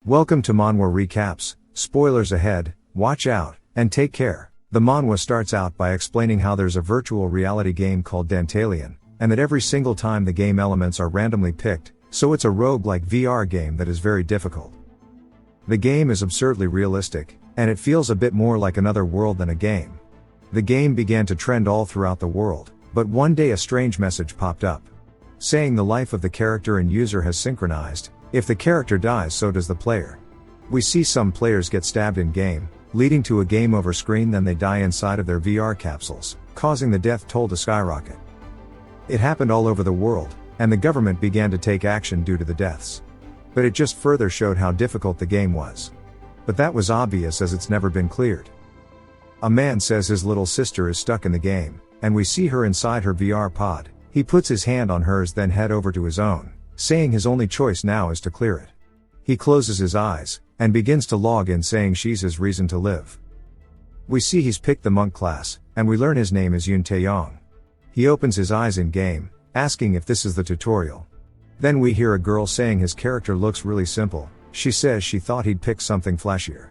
Welcome to Manhwa Recaps, spoilers ahead, watch out, and take care. The manhwa starts out by explaining how there's a virtual reality game called Dantalion, and that every single time the game elements are randomly picked, so it's a rogue-like VR game that is very difficult. The game is absurdly realistic, and it feels a bit more like another world than a game. The game began to trend all throughout the world, but one day a strange message popped up, saying the life of the character and user has synchronized. If the character dies, so does the player. We see some players get stabbed in-game, leading to a game over screen, then they die inside of their VR capsules, causing the death toll to skyrocket. It happened all over the world, and the government began to take action due to the deaths. But it just further showed how difficult the game was. But that was obvious as it's never been cleared. A man says his little sister is stuck in the game, and we see her inside her VR pod. He puts his hand on hers, then head over to his own, saying his only choice now is to clear it. He closes his eyes, and begins to log in, saying she's his reason to live. We see he's picked the monk class, and we learn his name is Yoon Taeyong. He opens his eyes in-game, asking if this is the tutorial. Then we hear a girl saying his character looks really simple. She says she thought he'd pick something flashier.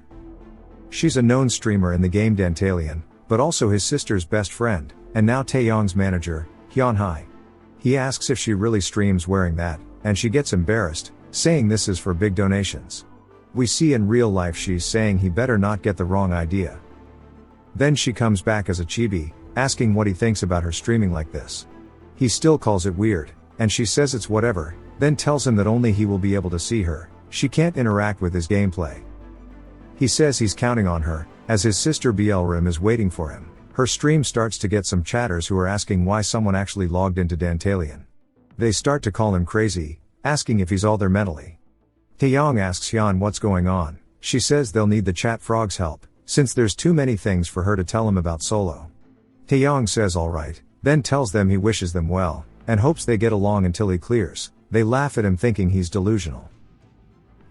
She's a known streamer in the game Dantalion, but also his sister's best friend, and now Taeyong's manager, Hyun Hai. He asks if she really streams wearing that, and she gets embarrassed, saying this is for big donations. We see in real life she's saying he better not get the wrong idea. Then she comes back as a chibi, asking what he thinks about her streaming like this. He still calls it weird, and she says it's whatever, then tells him that only he will be able to see her. She can't interact with his gameplay. He says he's counting on her, as his sister Bielrim is waiting for him. Her stream starts to get some chatters who are asking why someone actually logged into Dantalion. They start to call him crazy, asking if he's all there mentally. Taeyong asks Hyun what's going on. She says they'll need the chat frog's help, since there's too many things for her to tell him about solo. Taeyong says alright, then tells them he wishes them well, and hopes they get along until he clears. They laugh at him thinking he's delusional.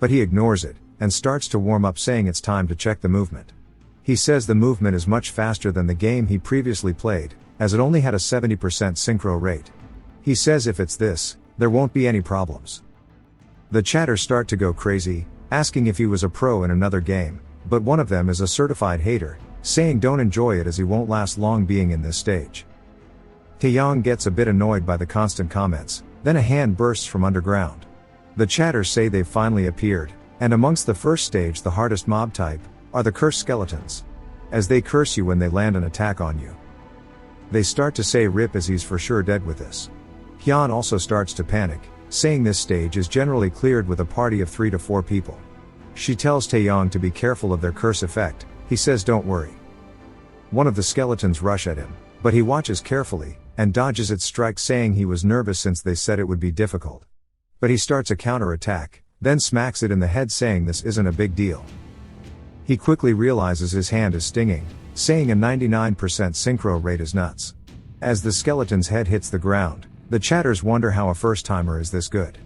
But he ignores it, and starts to warm up, saying it's time to check the movement. He says the movement is much faster than the game he previously played, as it only had a 70% synchro rate. He says if it's this, there won't be any problems. The chatters start to go crazy, asking if he was a pro in another game, but one of them is a certified hater, saying don't enjoy it as he won't last long being in this stage. Taeyong gets a bit annoyed by the constant comments, then a hand bursts from underground. The chatters say they've finally appeared, and amongst the first stage, the hardest mob type, are the cursed skeletons. As they curse you when they land an attack on you. They start to say rip as he's for sure dead with this. Hyun also starts to panic, saying this stage is generally cleared with a party of 3 to 4 people. She tells Taeyong to be careful of their curse effect. He says don't worry. One of the skeletons rush at him, but he watches carefully, and dodges its strike, saying he was nervous since they said it would be difficult. But he starts a counter-attack, then smacks it in the head, saying this isn't a big deal. He quickly realizes his hand is stinging, saying a 99% synchro rate is nuts. As the skeleton's head hits the ground, the chatters wonder how a first-timer is this good.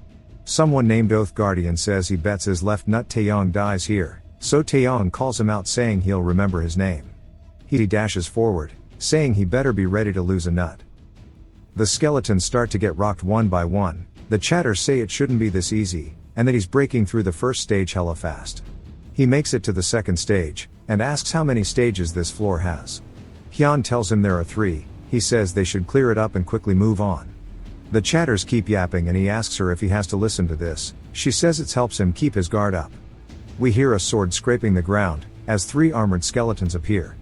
Someone named Oath Guardian says he bets his left nut Taeyong dies here, so Taeyong calls him out, saying he'll remember his name. He dashes forward, saying he better be ready to lose a nut. The skeletons start to get rocked one by one. The chatters say it shouldn't be this easy, and that he's breaking through the first stage hella fast. He makes it to the second stage, and asks how many stages this floor has. Hyun tells him there are 3, he says they should clear it up and quickly move on. The chatters keep yapping, and he asks her if he has to listen to this. She says it helps him keep his guard up. We hear a sword scraping the ground, as 3 armored skeletons appear.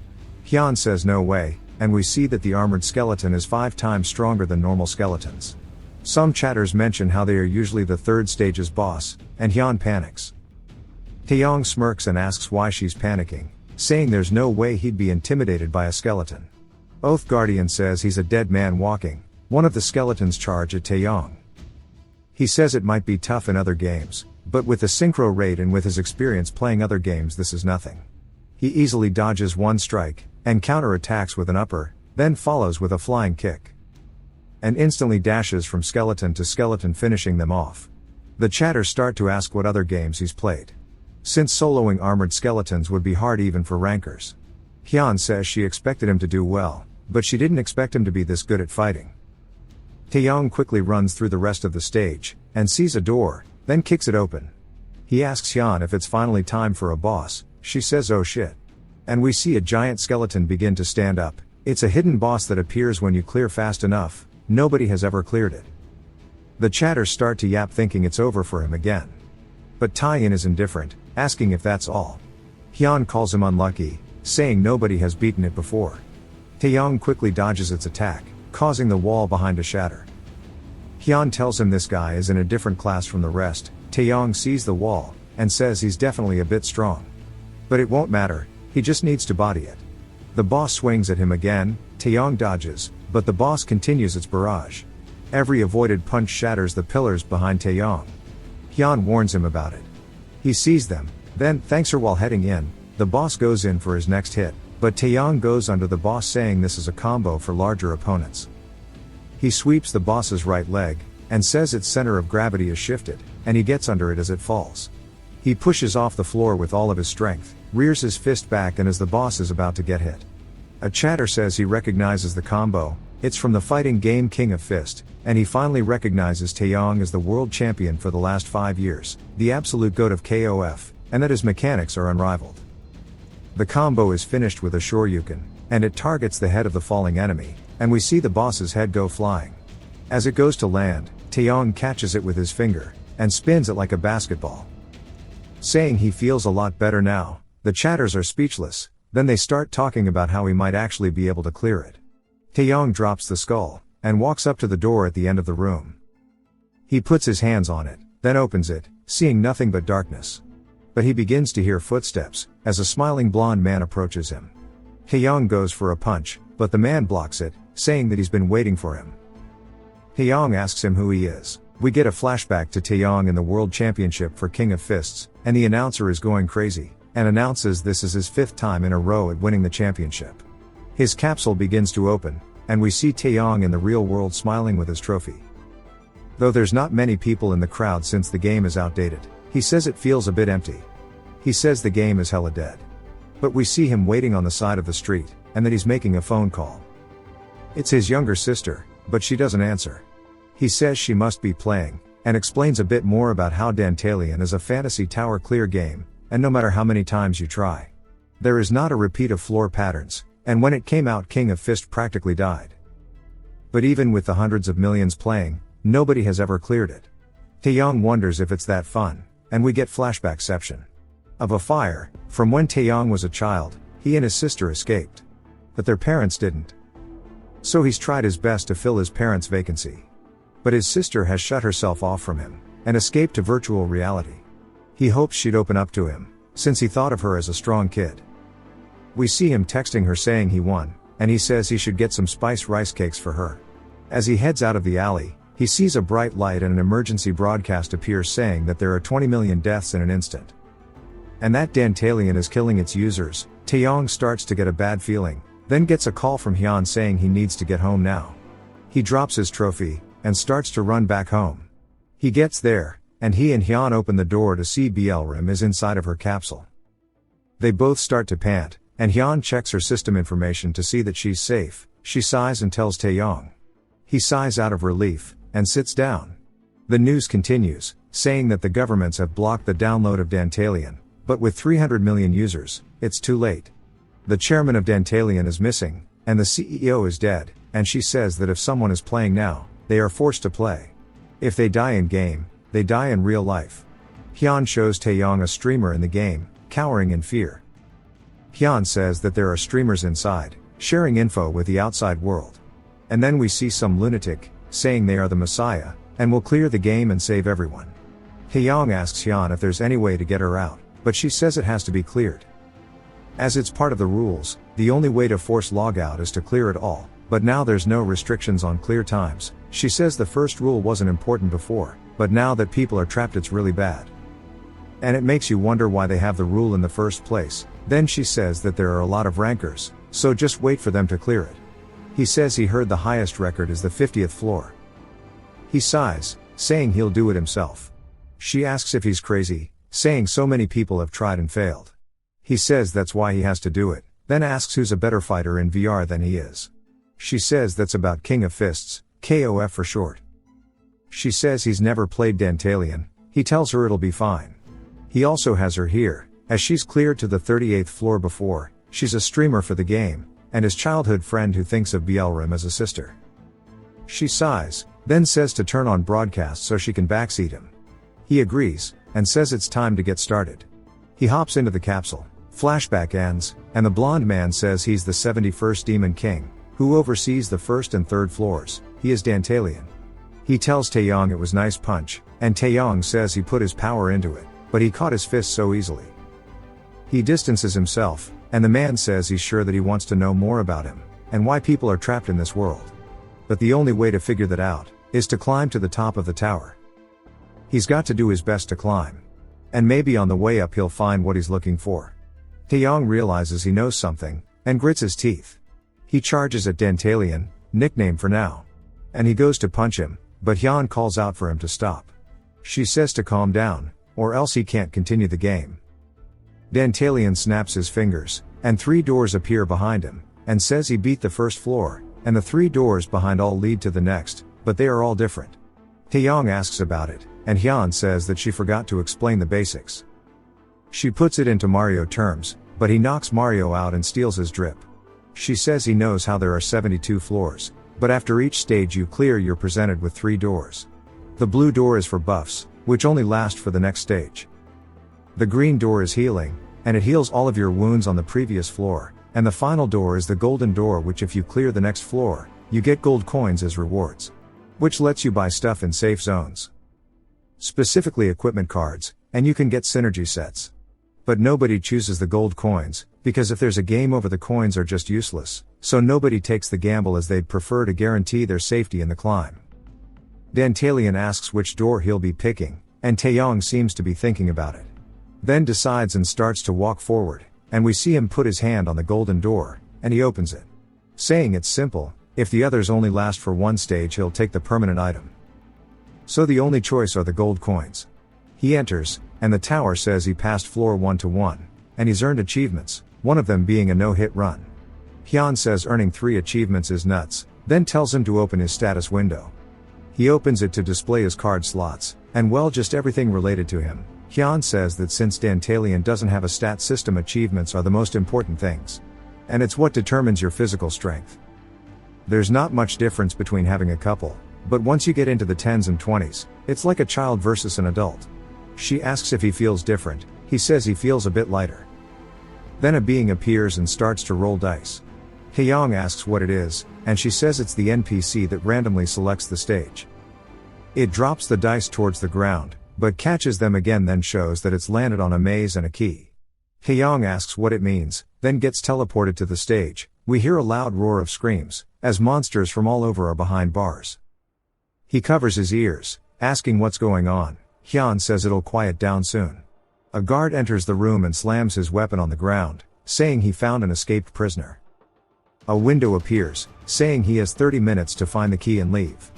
Hyun says no way, and we see that the armored skeleton is 5 times stronger than normal skeletons. Some chatters mention how they are usually the 3rd stage's boss, and Hyun panics. Taeyong smirks and asks why she's panicking, saying there's no way he'd be intimidated by a skeleton. Oath Guardian says he's a dead man walking. One of the skeletons charge at Taeyong. He says it might be tough in other games, but with the synchro rate and with his experience playing other games, this is nothing. He easily dodges one strike, and counter-attacks with an upper, then follows with a flying kick. And instantly dashes from skeleton to skeleton, finishing them off. The chatters start to ask what other games he's played, since soloing armored skeletons would be hard even for rankers. Hyun says she expected him to do well, but she didn't expect him to be this good at fighting. Taeyong quickly runs through the rest of the stage, and sees a door, then kicks it open. He asks Hyun if it's finally time for a boss. She says oh shit. And we see a giant skeleton begin to stand up. It's a hidden boss that appears when you clear fast enough. Nobody has ever cleared it. The chatters start to yap thinking it's over for him again. But Taein is indifferent, asking if that's all. Hyun calls him unlucky, saying nobody has beaten it before. Taeyong quickly dodges its attack, causing the wall behind to shatter. Hyun tells him this guy is in a different class from the rest. Taeyong sees the wall, and says he's definitely a bit strong. But it won't matter, he just needs to body it. The boss swings at him again, Taeyong dodges, but the boss continues its barrage. Every avoided punch shatters the pillars behind Taeyong. Hyun warns him about it. He sees them, then thanks her while heading in. The boss goes in for his next hit, but Taeyong goes under the boss saying this is a combo for larger opponents. He sweeps the boss's right leg, and says its center of gravity is shifted, and he gets under it as it falls. He pushes off the floor with all of his strength, rears his fist back and as the boss is about to get hit. A chatter says he recognizes the combo, it's from the fighting game King of Fist, and he finally recognizes Taeyong as the world champion for the last 5 years, the absolute GOAT of KOF, and that his mechanics are unrivaled. The combo is finished with a shoryuken, and it targets the head of the falling enemy, and we see the boss's head go flying. As it goes to land, Taeyong catches it with his finger, and spins it like a basketball. Saying he feels a lot better now, the chatters are speechless, then they start talking about how he might actually be able to clear it. Taeyong drops the skull, and walks up to the door at the end of the room. He puts his hands on it, then opens it, seeing nothing but darkness. But he begins to hear footsteps, as a smiling blonde man approaches him. Taeyong goes for a punch, but the man blocks it, saying that he's been waiting for him. Taeyong asks him who he is. We get a flashback to Taeyong in the World Championship for King of Fists, and the announcer is going crazy, and announces this is his 5th time in a row at winning the championship. His capsule begins to open, and we see Taeyong in the real world smiling with his trophy. Though there's not many people in the crowd since the game is outdated, he says it feels a bit empty. He says the game is hella dead. But we see him waiting on the side of the street, and that he's making a phone call. It's his younger sister, but she doesn't answer. He says she must be playing, and explains a bit more about how Dantalion is a fantasy tower clear game, and no matter how many times you try, there is not a repeat of floor patterns, and when it came out King of Fist practically died. But even with the hundreds of millions playing, nobody has ever cleared it. Taeyong wonders if it's that fun, and we get flashbackception of a fire, from when Taeyong was a child, he and his sister escaped. But their parents didn't. So he's tried his best to fill his parents' vacancy. But his sister has shut herself off from him, and escaped to virtual reality. He hopes she'd open up to him, since he thought of her as a strong kid. We see him texting her saying he won, and he says he should get some spiced rice cakes for her. As he heads out of the alley, he sees a bright light and an emergency broadcast appears saying that there are 20 million deaths in an instant. And that Dantalion is killing its users. Taeyong starts to get a bad feeling, then gets a call from Hyun saying he needs to get home now. He drops his trophy, and starts to run back home. He gets there, and he and Hyun open the door to see Bielrim is inside of her capsule. They both start to pant, and Hyun checks her system information to see that she's safe. She sighs and tells Taeyong. He sighs out of relief, and sits down. The news continues, saying that the governments have blocked the download of Dantalion, but with 300 million users, it's too late. The chairman of Dantalion is missing, and the CEO is dead, and she says that if someone is playing now, they are forced to play. If they die in game, they die in real life. Hyun shows Taeyong a streamer in the game, cowering in fear. Hyun says that there are streamers inside, sharing info with the outside world. And then we see some lunatic, saying they are the Messiah, and will clear the game and save everyone. Taeyong asks Hyun if there's any way to get her out, but she says it has to be cleared. As it's part of the rules, the only way to force logout is to clear it all, but now there's no restrictions on clear times. She says the first rule wasn't important before, but now that people are trapped it's really bad. And it makes you wonder why they have the rule in the first place. Then she says that there are a lot of rankers, so just wait for them to clear it. He says he heard the highest record is the 50th floor. He sighs, saying he'll do it himself. She asks if he's crazy, saying so many people have tried and failed. He says that's why he has to do it, then asks who's a better fighter in VR than he is. She says that's about King of Fists, KOF for short. She says he's never played Dantalion. He tells her it'll be fine. He also has her here, as she's cleared to the 38th floor before. She's a streamer for the game, and his childhood friend who thinks of Bielrim as a sister. She sighs, then says to turn on broadcast so she can backseat him. He agrees, and says it's time to get started. He hops into the capsule. Flashback ends, and the blonde man says he's the 71st Demon King, who oversees the 1st and 3rd floors. He is Dantalian. He tells Taeyong it was nice punch, and Taeyong says he put his power into it, but he caught his fist so easily. He distances himself, and the man says he's sure that he wants to know more about him, and why people are trapped in this world. But the only way to figure that out, is to climb to the top of the tower. He's got to do his best to climb. And maybe on the way up he'll find what he's looking for. Taeyong realizes he knows something, and grits his teeth. He charges at Dantalian, nickname for now. And he goes to punch him, but Hyun calls out for him to stop. She says to calm down, or else he can't continue the game. Dantalian snaps his fingers, and 3 doors appear behind him, and says he beat the 1st floor, and the 3 doors behind all lead to the next, but they are all different. Taeyong asks about it, and Hyun says that she forgot to explain the basics. She puts it into Mario terms, but he knocks Mario out and steals his drip. She says he knows how there are 72 floors, but after each stage you clear you're presented with 3 doors. The blue door is for buffs, which only last for the next stage. The green door is healing, and it heals all of your wounds on the previous floor, and the final door is the golden door, which if you clear the next floor, you get gold coins as rewards, which lets you buy stuff in safe zones. Specifically equipment cards, and you can get synergy sets. But nobody chooses the gold coins, because if there's a game over the coins are just useless, so nobody takes the gamble as they'd prefer to guarantee their safety in the climb. Dantalian asks which door he'll be picking, and Taeyong seems to be thinking about it. Then decides and starts to walk forward, and we see him put his hand on the golden door, and he opens it. Saying it's simple, if the others only last for 1 stage he'll take the permanent item. So the only choice are the gold coins. He enters, and the tower says he passed floor 1 to 1, and he's earned achievements, one of them being a no-hit run. Hyun says earning 3 achievements is nuts, then tells him to open his status window. He opens it to display his card slots, and well, just everything related to him. Hyun says that since Dantalian doesn't have a stat system, achievements are the most important things. And it's what determines your physical strength. There's not much difference between having a couple, but once you get into the 10s and 20s, it's like a child versus an adult. She asks if he feels different, he says he feels a bit lighter. Then a being appears and starts to roll dice. Taeyong asks what it is, and she says it's the NPC that randomly selects the stage. It drops the dice towards the ground, but catches them again, then shows that it's landed on a maze and a key. Taeyong asks what it means, then gets teleported to the stage. We hear a loud roar of screams, as monsters from all over are behind bars. He covers his ears, asking what's going on. Hyun says it'll quiet down soon. A guard enters the room and slams his weapon on the ground, saying he found an escaped prisoner. A window appears, saying he has 30 minutes to find the key and leave.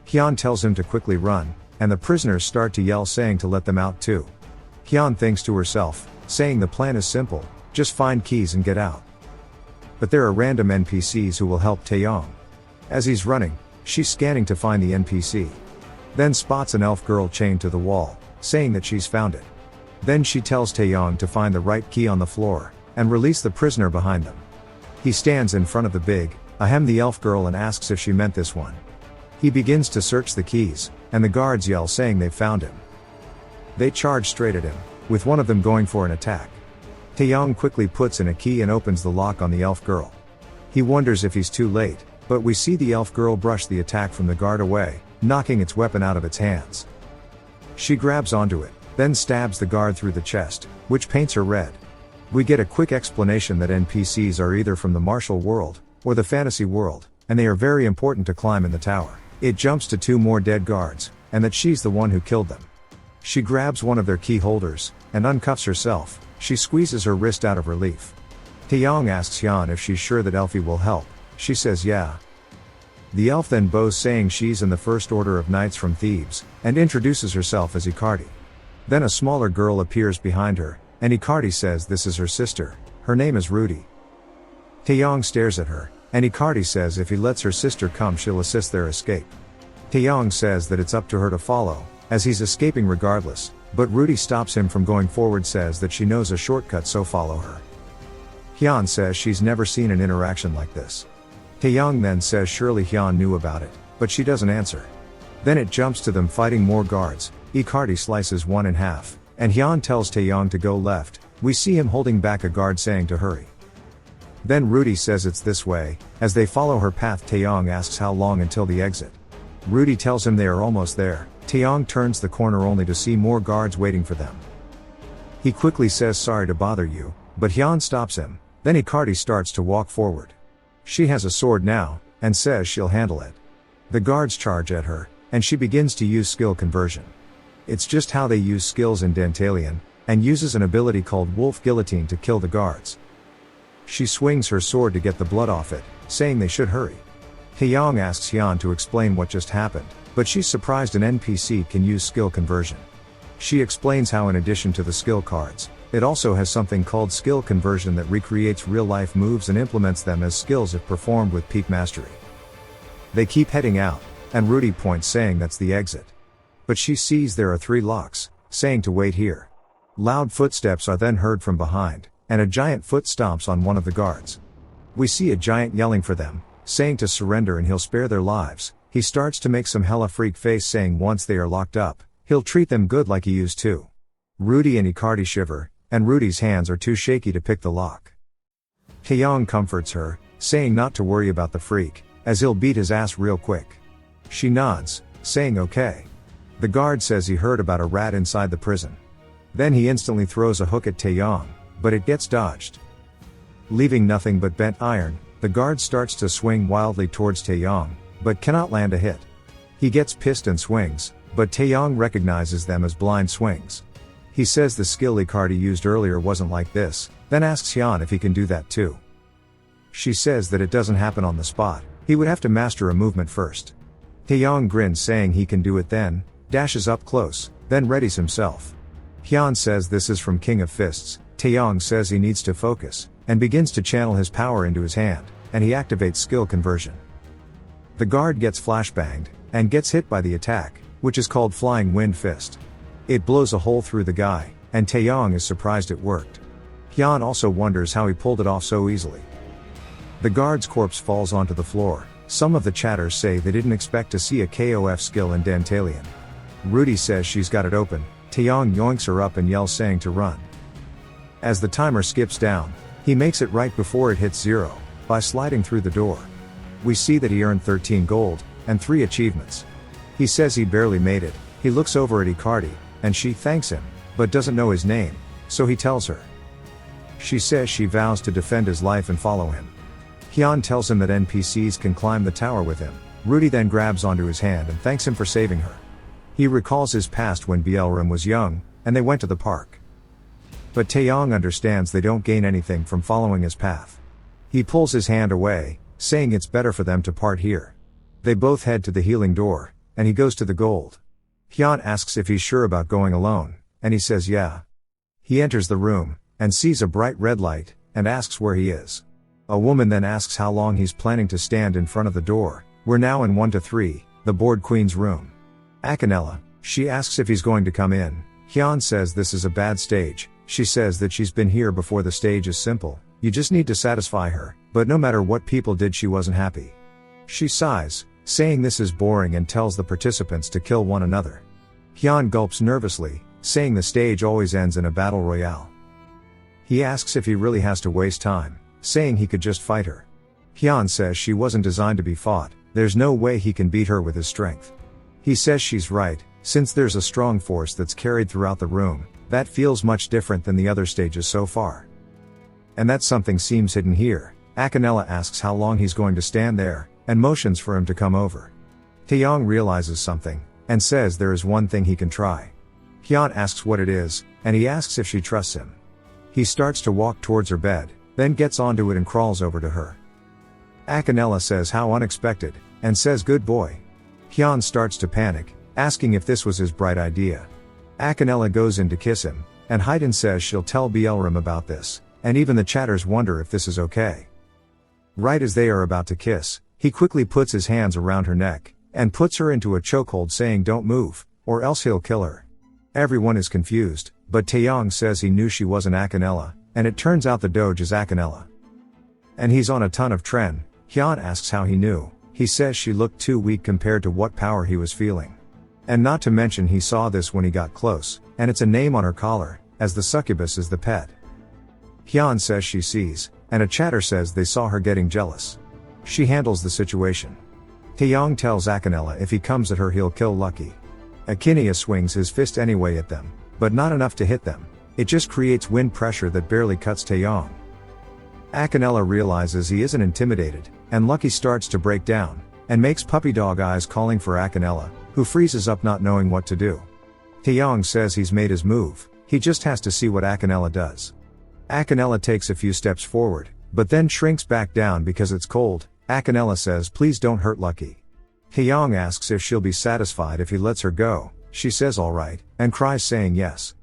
Hyun tells him to quickly run, and the prisoners start to yell, saying to let them out too. Hyun thinks to herself, saying the plan is simple, just find keys and get out. But there are random NPCs who will help Taeyong. As he's running, she's scanning to find the NPC. Then spots an elf girl chained to the wall, saying that she's found it. Then she tells Taeyong to find the right key on the floor, and release the prisoner behind them. He stands in front of the elf girl, and asks if she meant this one. He begins to search the keys, and the guards yell, saying they've found him. They charge straight at him, with one of them going for an attack. Taeyong quickly puts in a key and opens the lock on the elf girl. He wonders if he's too late, but we see the elf girl brush the attack from the guard away, knocking its weapon out of its hands. She grabs onto it, then stabs the guard through the chest, which paints her red. We get a quick explanation that NPCs are either from the martial world, or the fantasy world, and they are very important to climb in the tower. It jumps to 2 more dead guards, and that she's the one who killed them. She grabs one of their key holders, and uncuffs herself. She squeezes her wrist out of relief. Taeyong asks Hyun if she's sure that Elfie will help. She says yeah. The elf then bows, saying she's in the First Order of Knights from Thebes, and introduces herself as Icardi. Then a smaller girl appears behind her, and Icardi says this is her sister. Her name is Rudy. Taeyong stares at her, and Icardi says if he lets her sister come, she'll assist their escape. Taeyong says that it's up to her to follow, as he's escaping regardless, But Rudy stops him from going forward, says that she knows a shortcut, so follow her. Hyun says she's never seen an interaction like this. Taeyong then says surely Hyun knew about it, but she doesn't answer. Then it jumps to them fighting more guards. Icardi slices one in half, and Hyun tells Taeyong to go left. We see him holding back a guard saying to hurry. Then Rudy says it's this way. As they follow her path, Taeyong asks how long until the exit. Rudy tells him they are almost there. Taeyong turns the corner only to see more guards waiting for them. He quickly says sorry to bother you, but Hyun stops him. Then Icardi starts to walk forward. She has a sword now, and says she'll handle it. The guards charge at her, and she begins to use skill conversion. It's just how they use skills in Dantalian, and uses an ability called Wolf Guillotine to kill the guards. She swings her sword to get the blood off it, saying they should hurry. Taeyong asks Hyun to explain what just happened, but she's surprised an NPC can use skill conversion. She explains how in addition to the skill cards, it also has something called skill conversion that recreates real-life moves and implements them as skills if performed with peak mastery. They keep heading out, and Rudy points saying that's the exit. But she sees there are 3 locks, saying to wait here. Loud footsteps are then heard from behind, and a giant foot stomps on one of the guards. We see a giant yelling for them, saying to surrender and he'll spare their lives. He starts to make some hella freak face saying once they are locked up, he'll treat them good like he used to. Rudy and Icardi shiver, and Rudy's hands are too shaky to pick the lock. Taeyong comforts her, saying not to worry about the freak, as he'll beat his ass real quick. She nods, saying okay. The guard says he heard about a rat inside the prison. Then he instantly throws a hook at Taeyong, but it gets dodged. Leaving nothing but bent iron, the guard starts to swing wildly towards Taeyong, but cannot land a hit. He gets pissed and swings, but Taeyong recognizes them as blind swings. He says the skill Icardi used earlier wasn't like this, then asks Hyun if he can do that too. She says that it doesn't happen on the spot, he would have to master a movement first. Taeyong grins saying he can do it then, dashes up close, then readies himself. Hyun says this is from King of Fists. Taeyong says he needs to focus, and begins to channel his power into his hand, and he activates skill conversion. The guard gets flashbanged, and gets hit by the attack, which is called Flying Wind Fist. It blows a hole through the guy, and Taeyong is surprised it worked. Hyun also wonders how he pulled it off so easily. The guard's corpse falls onto the floor. Some of the chatters say they didn't expect to see a KOF skill in Dantalian. Rudy says she's got it open. Taeyong yoinks her up and yells saying to run. As the timer skips down, he makes it right before it hits 0, by sliding through the door. We see that he earned 13 gold, and 3 achievements. He says he barely made it. He looks over at Icardi, and she thanks him, but doesn't know his name, so he tells her. She says she vows to defend his life and follow him. Hyun tells him that NPCs can climb the tower with him. Rudy then grabs onto his hand and thanks him for saving her. He recalls his past when Bielrim was young, and they went to the park. But Taeyong understands they don't gain anything from following his path. He pulls his hand away, saying it's better for them to part here. They both head to the healing door, and he goes to the gold. Hyun asks if he's sure about going alone, and he says yeah. He enters the room, and sees a bright red light, and asks where he is. A woman then asks how long he's planning to stand in front of the door. We're now in 1 to 3, the bored queen's room. Akanella, she asks if he's going to come in. Hyun says this is a bad stage. She says that she's been here before. The stage is simple, you just need to satisfy her, but no matter what people did she wasn't happy. She sighs, saying this is boring, and tells the participants to kill one another. Hyun gulps nervously, saying the stage always ends in a battle royale. He asks if he really has to waste time, saying he could just fight her. Hyun says she wasn't designed to be fought, there's no way he can beat her with his strength. He says she's right, since there's a strong force that's carried throughout the room, that feels much different than the other stages so far. And that something seems hidden here. Akanella asks how long he's going to stand there, and motions for him to come over. Taeyong realizes something, and says there is one thing he can try. Hyun asks what it is, and he asks if she trusts him. He starts to walk towards her bed, then gets onto it and crawls over to her. Akanella says how unexpected, and says good boy. Hyun starts to panic, asking if this was his bright idea. Akanella goes in to kiss him, and Haydn says she'll tell Bielrim about this, and even the chatters wonder if this is okay. Right as they are about to kiss, he quickly puts his hands around her neck, and puts her into a chokehold saying don't move, or else he'll kill her. Everyone is confused, but Taeyong says he knew she wasn't Akanella, and it turns out the Doge is Akanella. And he's on a ton of Tren. Hyun asks how he knew. He says she looked too weak compared to what power he was feeling. And not to mention he saw this when he got close, and it's a name on her collar, as the succubus is the pet. Hyun says she sees, and a chatter says they saw her getting jealous. She handles the situation. Taeyong tells Akanella if he comes at her he'll kill Lucky. Akinia swings his fist anyway at them, but not enough to hit them. It just creates wind pressure that barely cuts Taeyong. Akanella realizes he isn't intimidated, and Lucky starts to break down, and makes puppy dog eyes calling for Akanella, who freezes up not knowing what to do. Taeyong says he's made his move, he just has to see what Akanella does. Akanella takes a few steps forward, but then shrinks back down because it's cold. Akanella says please don't hurt Lucky. Taeyong asks if she'll be satisfied if he lets her go, she says alright, and cries saying yes.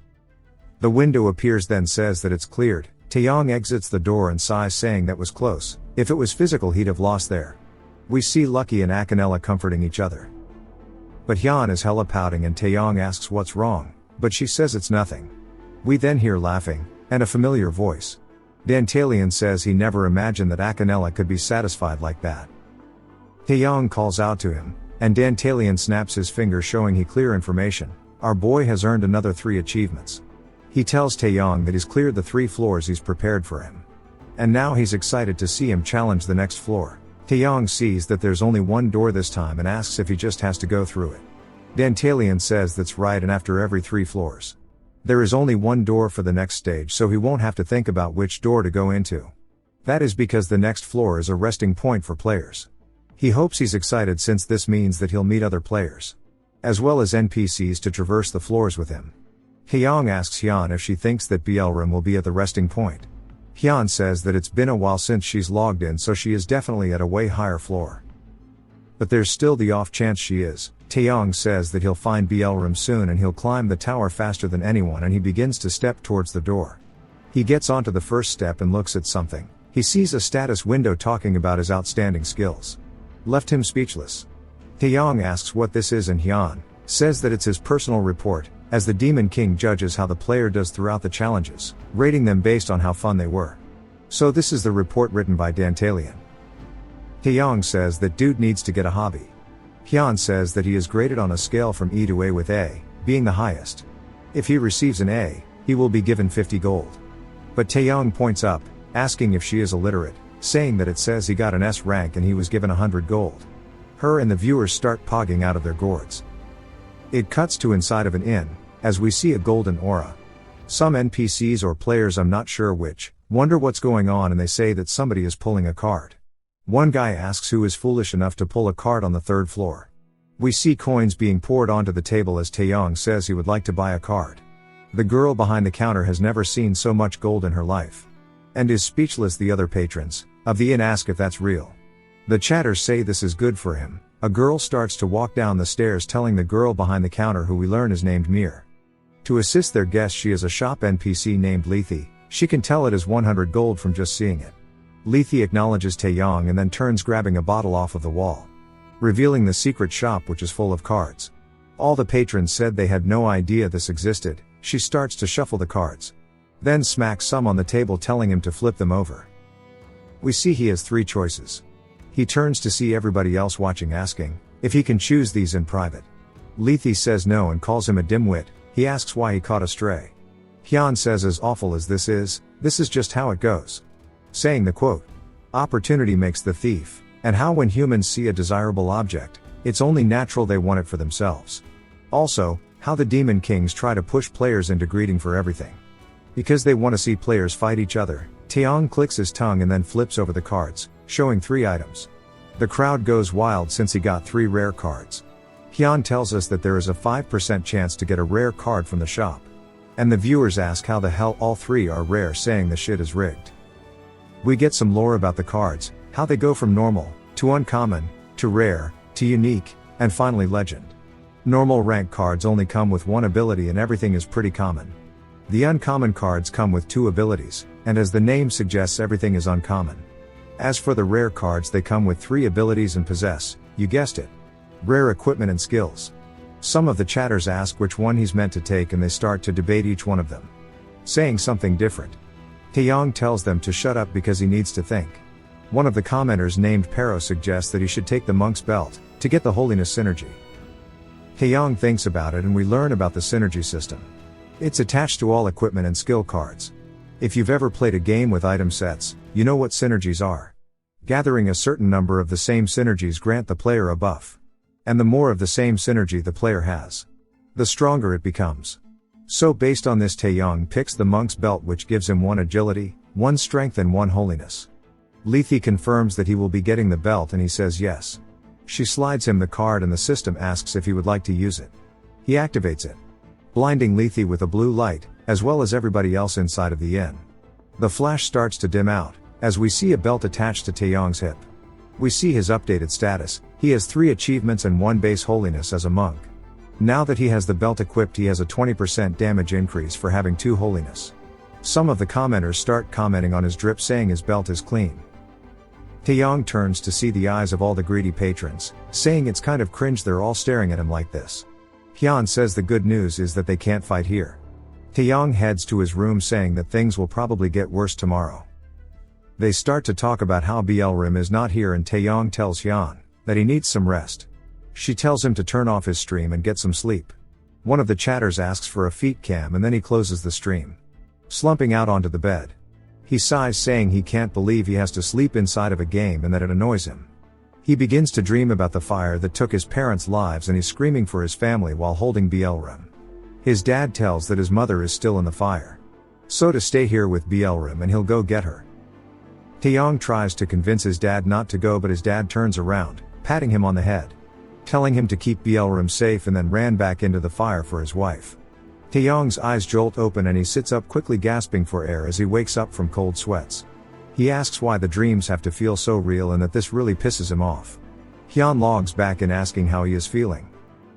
The window appears then says that it's cleared. Taeyong exits the door and sighs saying that was close, if it was physical he'd have lost there. We see Lucky and Akanella comforting each other. But Hyun is hella pouting and Taeyong asks what's wrong, but she says it's nothing. We then hear laughing, and a familiar voice. Dantalian says he never imagined that Akanella could be satisfied like that. Taeyong calls out to him, and Dantalian snaps his finger showing he clear information. Our boy has earned another 3 achievements. He tells Taeyong that he's cleared the 3 floors he's prepared for him. And now he's excited to see him challenge the next floor. Taeyong sees that there's only one door this time and asks if he just has to go through it. Dantalian says that's right, and after every 3 floors. There is only one door for the next stage, so he won't have to think about which door to go into. That is because the next floor is a resting point for players. He hopes he's excited since this means that he'll meet other players, as well as NPCs to traverse the floors with him. Taeyong asks Hyun if she thinks that Bielrim will be at the resting point. Hyun says that it's been a while since she's logged in, so she is definitely at a way higher floor. But there's still the off chance she is. Taeyong says that he'll find Bielrim soon and he'll climb the tower faster than anyone, and he begins to step towards the door. He gets onto the first step and looks at something. He sees a status window talking about his outstanding skills. Left him speechless. Taeyong asks what this is and Hyun says that it's his personal report, as the Demon King judges how the player does throughout the challenges, rating them based on how fun they were. So this is the report written by Dantalian. Taeyong says that dude needs to get a hobby. Hyun says that he is graded on a scale from E to A, with A being the highest. If he receives an A, he will be given 50 gold. But Taeyong points up, asking if she is illiterate, saying that it says he got an S rank and he was given 100 gold. Her and the viewers start pogging out of their gourds. It cuts to inside of an inn, as we see a golden aura. Some NPCs or players, I'm not sure which, wonder what's going on, and they say that somebody is pulling a card. One guy asks who is foolish enough to pull a card on the 3rd floor. We see coins being poured onto the table as Taeyong says he would like to buy a card. The girl behind the counter has never seen so much gold in her life, and is speechless. The other patrons of the inn ask if that's real. The chatters say this is good for him. A girl starts to walk down the stairs, telling the girl behind the counter, who we learn is named Mir. To assist their guest, she is a shop NPC named Lethe. She can tell it is 100 gold from just seeing it. Lethe acknowledges Taeyong and then turns, grabbing a bottle off of the wall, revealing the secret shop, which is full of cards. All the patrons said they had no idea this existed. She starts to shuffle the cards, then smacks some on the table, telling him to flip them over. We see he has 3 choices. He turns to see everybody else watching, asking if he can choose these in private. Lethe says no and calls him a dimwit. He asks why he caught a stray. Hyun says as awful as this is just how it goes. Saying the quote, "Opportunity makes the thief," and how when humans see a desirable object, it's only natural they want it for themselves. Also, how the Demon Kings try to push players into greeting for everything, because they want to see players fight each other. Taeyong clicks his tongue and then flips over the cards, showing 3 items. The crowd goes wild since he got 3 rare cards. Hyun tells us that there is a 5% chance to get a rare card from the shop. And the viewers ask how the hell all 3 are rare, saying the shit is rigged. We get some lore about the cards, how they go from normal, to uncommon, to rare, to unique, and finally legend. Normal rank cards only come with 1 ability and everything is pretty common. The uncommon cards come with 2 abilities, and as the name suggests, everything is uncommon. As for the rare cards, they come with 3 abilities and possess, you guessed it, rare equipment and skills. Some of the chatters ask which one he's meant to take and they start to debate each one of them, saying something different. Taeyong tells them to shut up because he needs to think. One of the commenters named Pero suggests that he should take the monk's belt, to get the holiness synergy. Taeyong thinks about it and we learn about the synergy system. It's attached to all equipment and skill cards. If you've ever played a game with item sets, you know what synergies are. Gathering a certain number of the same synergies grant the player a buff. And the more of the same synergy the player has, the stronger it becomes. So based on this, Taeyong picks the monk's belt, which gives him 1 agility, 1 strength and 1 holiness. Lethe confirms that he will be getting the belt and he says yes. She slides him the card and the system asks if he would like to use it. He activates it, blinding Lethe with a blue light, as well as everybody else inside of the inn. The flash starts to dim out, as we see a belt attached to Taeyong's hip. We see his updated status. He has 3 achievements and 1 base holiness as a monk. Now that he has the belt equipped, he has a 20% damage increase for having 2 holiness. Some of the commenters start commenting on his drip, saying his belt is clean. Taeyong turns to see the eyes of all the greedy patrons, saying it's kind of cringe they're all staring at him like this. Hyun says the good news is that they can't fight here. Taeyong heads to his room saying that things will probably get worse tomorrow. They start to talk about how Bielrim is not here and Taeyong tells Hyun that he needs some rest. She tells him to turn off his stream and get some sleep. One of the chatters asks for a feet cam and then he closes the stream, slumping out onto the bed. He sighs, saying he can't believe he has to sleep inside of a game and that it annoys him. He begins to dream about the fire that took his parents' lives and he's screaming for his family while holding Bielrim. His dad tells that his mother is still in the fire, so to stay here with Bielrim and he'll go get her. Taeyong tries to convince his dad not to go, but his dad turns around, patting him on the head, telling him to keep Bielrim safe, and then ran back into the fire for his wife. Taeyong's eyes jolt open and he sits up quickly, gasping for air as he wakes up from cold sweats. He asks why the dreams have to feel so real and that this really pisses him off. Hyun logs back in asking how he is feeling.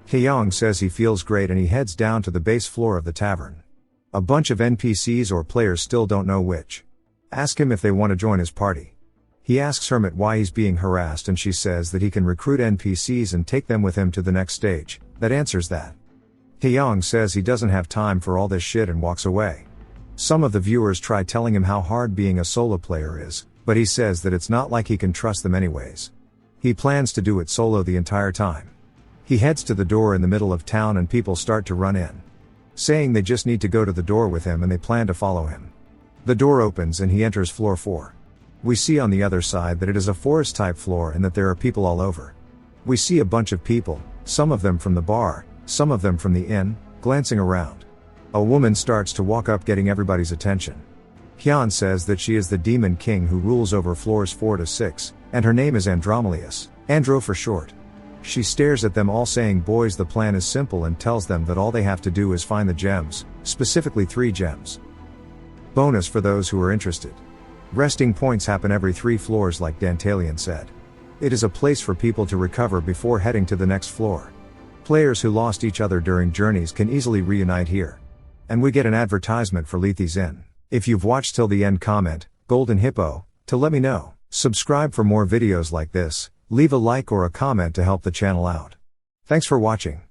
Taeyong says he feels great and he heads down to the base floor of the tavern. A bunch of NPCs or players, still don't know which, ask him if they want to join his party. He asks Hermit why he's being harassed and she says that he can recruit NPCs and take them with him to the next stage. That answers that. Taeyong says he doesn't have time for all this shit and walks away. Some of the viewers try telling him how hard being a solo player is, but he says that it's not like he can trust them anyways. He plans to do it solo the entire time. He heads to the door in the middle of town and people start to run in, saying they just need to go to the door with him and they plan to follow him. The door opens and he enters floor 4. We see on the other side that it is a forest type floor and that there are people all over. We see a bunch of people, some of them from the bar, some of them from the inn, glancing around. A woman starts to walk up, getting everybody's attention. Hyun says that she is the Demon King who rules over floors 4 to 6, and her name is Andromelius, Andro for short. She stares at them all, saying, "Boys, the plan is simple," and tells them that all they have to do is find the gems, specifically 3 gems. Bonus for those who are interested. Resting points happen every 3 floors, like Dantalian said. It is a place for people to recover before heading to the next floor. Players who lost each other during journeys can easily reunite here. And we get an advertisement for Lethe's Inn. If you've watched till the end, comment Golden Hippo to let me know. Subscribe for more videos like this, leave a like or a comment to help the channel out. Thanks for watching.